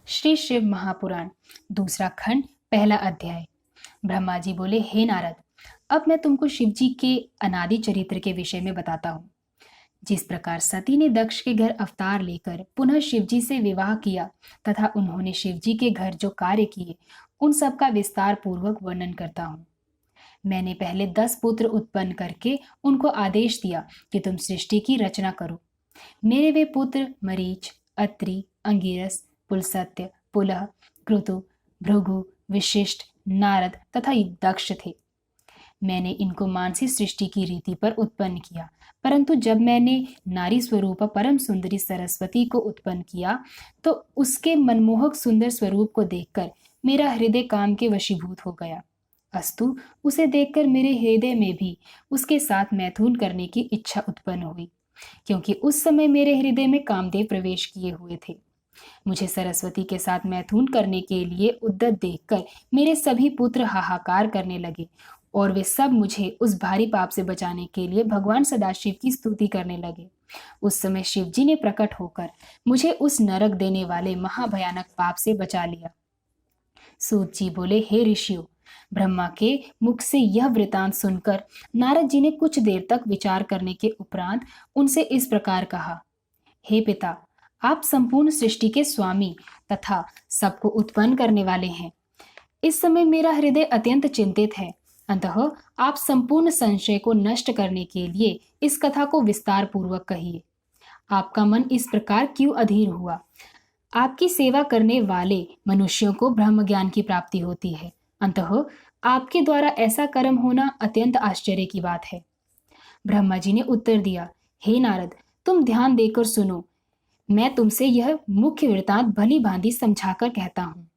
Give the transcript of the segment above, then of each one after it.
श्री शिव महापुराण दूसरा खंड पहला अध्याय। ब्रह्मा जी बोले, हे नारद, अब मैं तुमको शिव जी के अनादि चरित्र के विषय में बताता हूँ। जिस प्रकार सती ने दक्ष के घर अवतार लेकर पुनः शिव जी से विवाह किया तथा उन्होंने शिव जी के घर जो कार्य किए उन सब का विस्तार पूर्वक वर्णन करता हूँ। मैंने पहले 10 पुत्र उत्पन्न करके उनको आदेश दिया कि तुम सृष्टि की रचना करो। मेरे वे पुत्र मरीच, अत्रि, अंगिरस, पुलसत्य, पुलह, क्रतु, भृगु, विशिष्ट, नारद तथा दक्ष थे। मैंने इनको मानसी सृष्टि की रीति पर उत्पन्न किया, परंतु जब मैंने नारी स्वरूप परम सुंदरी सरस्वती को उत्पन्न किया तो उसके मनमोहक सुंदर स्वरूप को देखकर मेरा हृदय काम के वशीभूत हो गया। अस्तु, उसे देखकर मेरे हृदय में भी उसके साथ मैथुन करने की इच्छा उत्पन्न हुई, क्योंकि उस समय मेरे हृदय में कामदेव प्रवेश किए हुए थे। मुझे सरस्वती के साथ मैथुन करने के लिए उद्यत देखकर मेरे सभी पुत्र हाहाकार करने लगे और वे सब मुझे उस भारी पाप से बचाने के लिए भगवान सदाशिव की स्तुति करने लगे। उस समय शिव जी ने प्रकट होकर मुझे उस नरक देने वाले महाभयानक पाप से बचा लिया। सूत जी बोले, हे ऋषियों, ब्रह्मा के मुख से यह वृतांत सुनकर नारद जी ने कुछ देर तक विचार करने के उपरांत उनसे इस प्रकार कहा, हे पिता, आप संपूर्ण सृष्टि के स्वामी तथा सबको उत्पन्न करने वाले हैं। इस समय मेरा हृदय अत्यंत चिंतित है, अतः आप संपूर्ण संशय को नष्ट करने के लिए इस कथा को विस्तार पूर्वक कहिए। आपका मन इस प्रकार क्यों अधीर हुआ? आपकी सेवा करने वाले मनुष्यों को ब्रह्म ज्ञान की प्राप्ति होती है, अतः आपके द्वारा ऐसा कर्म होना अत्यंत आश्चर्य की बात है। ब्रह्मा जी ने उत्तर दिया, हे नारद, तुम ध्यान देकर सुनो। मैं तुमसे यह मुख्य वृतांत भली भांति समझाकर कहता हूँ।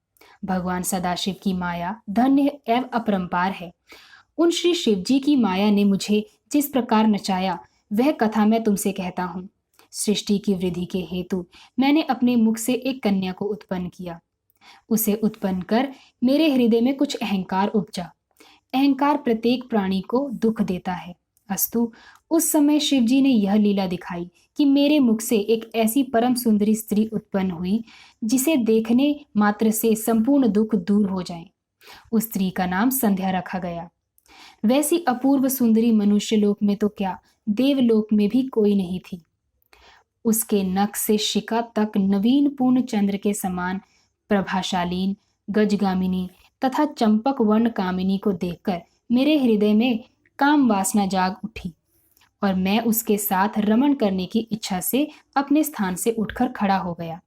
भगवान सदाशिव की माया धन्य एवं अपरंपार है। उन श्री शिव जी की माया ने मुझे जिस प्रकार नचाया वह कथा मैं तुमसे कहता हूँ। सृष्टि की वृद्धि के हेतु मैंने अपने मुख से एक कन्या को उत्पन्न किया। उसे उत्पन्न कर मेरे हृदय में कुछ अहंकार उपजा। अहंकार प्रत्येक प्राणी को दुख देता है। अस्तु, उस समय शिव जी ने यह लीला दिखाई कि मेरे मुख से एक ऐसी परम सुंदरी स्त्री उत्पन्न हुई जिसे देखने मात्र से संपूर्ण दुख दूर हो जाए। उस स्त्री का नाम संध्या रखा गया। वैसी अपूर्व सुंदरी मनुष्य लोक में तो क्या, देवलोक में भी कोई नहीं थी। उसके नख से शिखा तक नवीन पूर्ण चंद्र के समान प्रभाशालीन, गजगामिनी तथा चंपक वर्ण कामिनी को देखकर मेरे हृदय में काम वासना जाग उठी और मैं उसके साथ रमण करने की इच्छा से अपने स्थान से उठकर खड़ा हो गया।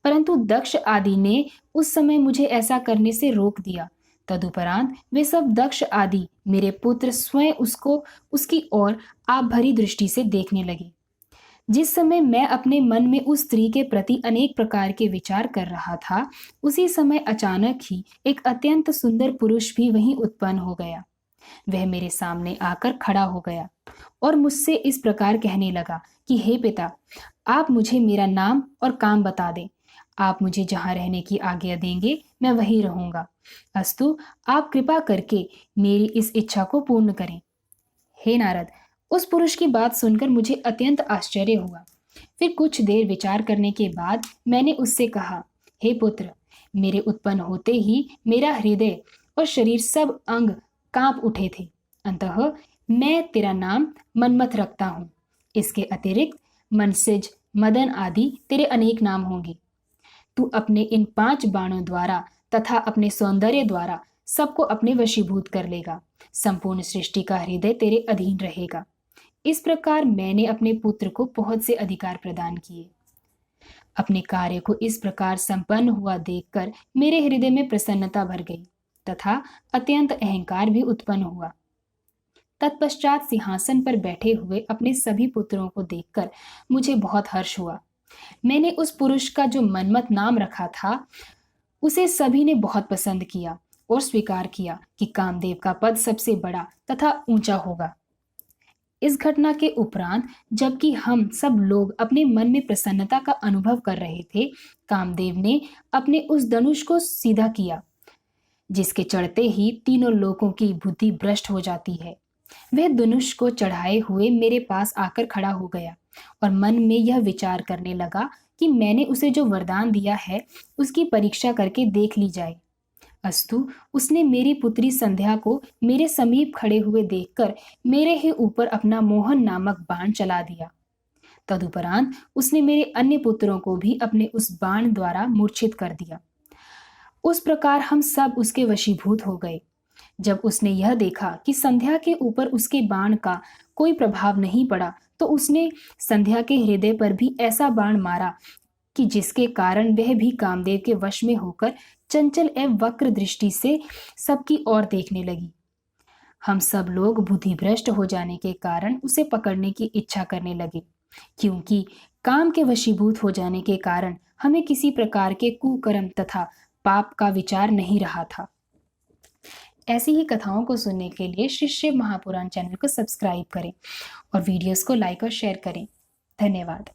परंतु दक्ष आदि ने उस समय मुझे ऐसा करने से रोक दिया। तदुपरांत वे सब दक्ष आदि मेरे पुत्र स्वयं उसको उसकी ओर आप भरी दृष्टि से देखने लगे। जिस समय मैं अपने मन में उस स्त्री के प्रति अनेक प्रकार के विचार कर रहा था, उसी समय अचानक ही एक अत्यंत सुंदर पुरुष भी वहीं उत्पन्न हो गया। वह मेरे सामने आकर खड़ा हो गया और मुझसे इस प्रकार कहने लगा कि हे पिता, आप मुझे मेरा नाम और काम बता दें। आप मुझे जहाँ रहने की आज्ञा देंगे मैं वहीं रहूंगा। अस्तु, आप कृपा करके मेरी इस इच्छा को पूर्ण करें। हे नारद, उस पुरुष की बात सुनकर मुझे अत्यंत आश्चर्य हुआ। फिर कुछ देर विचार करने के बाद मैंने उससे कहा, हे पुत्र, मेरे उत्पन्न होते ही मेरा हृदय और शरीर सब अंग कांप उठे थे। अतः मैं तेरा नाम मनमथ रखता हूँ। इसके अतिरिक्त मनसिज, मदन आदि तेरे अनेक नाम होंगे। तू अपने इन 5 बाणों द्वारा तथा अपने सौंदर्य द्वारा सबको अपने वशीभूत कर लेगा। संपूर्ण सृष्टि का हृदय तेरे अधीन रहेगा। इस प्रकार मैंने अपने पुत्र को बहुत से अधिकार प्रदान किए। अपने कार्य को इस प्रकार संपन्न हुआ देखकर मेरे हृदय में प्रसन्नता भर गई तथा अत्यंत अहंकार भी उत्पन्न हुआ। तत्पश्चात सिंहासन पर बैठे हुए अपने सभी पुत्रों को देखकर मुझे बहुत हर्ष हुआ। मैंने उस पुरुष का जो मनमथ नाम रखा था उसे सभी ने बहुत पसंद किया और स्वीकार किया कि कामदेव का पद सबसे बड़ा तथा ऊंचा होगा। इस घटना के उपरांत जबकि हम सब लोग अपने मन में प्रसन्नता का अनुभव कर रहे थे, कामदेव ने अपने उस धनुष को सीधा किया जिसके चढ़ते ही तीनों लोगों की बुद्धि भ्रष्ट हो जाती है। वह धनुष को चढ़ाए हुए मेरे पास आकर खड़ा हो गया और मन में यह विचार करने लगा कि मैंने उसे जो वरदान दिया है उसकी परीक्षा करके देख ली जाए। अस्तु, उसने मेरी पुत्री संध्या को मेरे समीप खड़े हुए देखकर मेरे ही ऊपर अपना मोहन नामक बाण चला दिया। तदुपरांत उसने मेरे अन्य पुत्रों को भी अपने उस बाण द्वारा मूर्छित कर दिया। उस प्रकार हम सब उसके वशीभूत हो गए। जब उसने यह देखा कि संध्या के ऊपर उसके बाण का कोई प्रभाव नहीं पड़ा, तो उसने संध्या के हृदय पर भी ऐसा बाण मारा कि जिसके कारण वह भी कामदेव के वश में होकर चंचल एवं वक्र दृष्टि से सबकी ओर देखने लगी। हम सब लोग बुद्धिभ्रष्ट हो जाने के कारण उसे पकड़ने की इच्छा करने लगे, क्योंकि काम के वशीभूत हो जाने के कारण हमें किसी प्रकार के कुकर्म तथा पाप का विचार नहीं रहा था। ऐसी ही कथाओं को सुनने के लिए श्री शिव महापुराण चैनल को सब्सक्राइब करें और वीडियोस को लाइक और शेयर करें। धन्यवाद।